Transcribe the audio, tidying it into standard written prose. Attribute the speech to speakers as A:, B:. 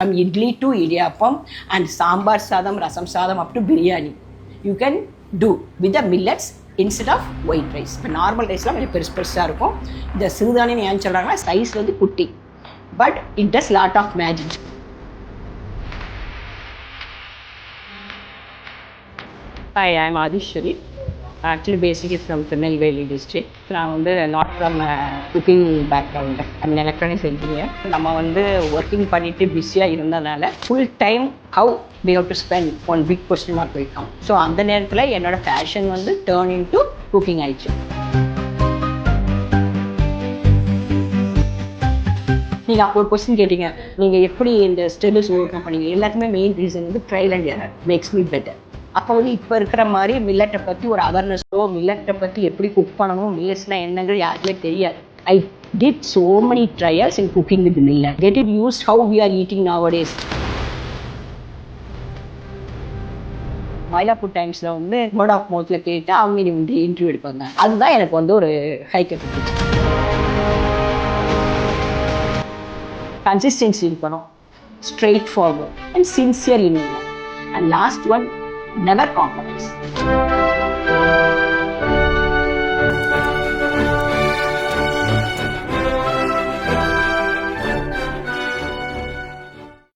A: From idli to idiyappam and sambar sadam, rasam sadam up to biryani. You can do with the millets instead of white rice. இப்போ normal ரைஸ்லாம் கொஞ்சம் பெருசாக இருக்கும். இந்த சிறுதானியம் ஏன் சொல்கிறாங்கன்னா சைஸ் வந்து குட்டி, but it does lot of magic. Hi, I'm Adishwari. Actually, basically from Tirunelveli district. நான் வந்து not from cooking background. I'm electronics engineer. நம்ம வந்து ஒர்க்கிங் பண்ணிவிட்டு பிஸியாக இருந்ததுனால full time how we have to spend one big question mark வைக்கும். So அந்த நேரத்தில் என்னோடய பேஷன் வந்து டேர்ன் இன் டு குக்கிங் ஆயிடுச்சு. நீங்கள் அப்போ ஒரு கொஸ்டின் கேட்டீங்க, நீங்கள் எப்படி இந்த ஸ்டெபிள்ஸ் ஓவர் கம் பண்ணீங்க? எல்லாத்துக்குமே மெயின் ரீசன் வந்து trial and error makes me better. அப்போ வந்து இப்போ இருக்கிற மாதிரி மில்லட்டை பற்றி ஒரு அவேர்னஸோ, மில்லட்டை பற்றி எப்படி குக் பண்ணணும், மில்லட்ஸ்னால் என்னங்கிறது யாருக்குமே தெரியாது. I did so many trials in cooking with millet. Get it used how we are eating nowadays. Mylapore டைம்ஸில் வந்து வேர்ட் ஆஃப் மவுத்தில் கேட்டு அவங்க வந்து இன்டர்வியூ எடுப்பாங்க. அதுதான் எனக்கு வந்து ஒரு ஹைக் எடுத்துச்சு. கன்சிஸ்டன்சி இருக்கணும், straight forward and sincere in. And last one, never compromise.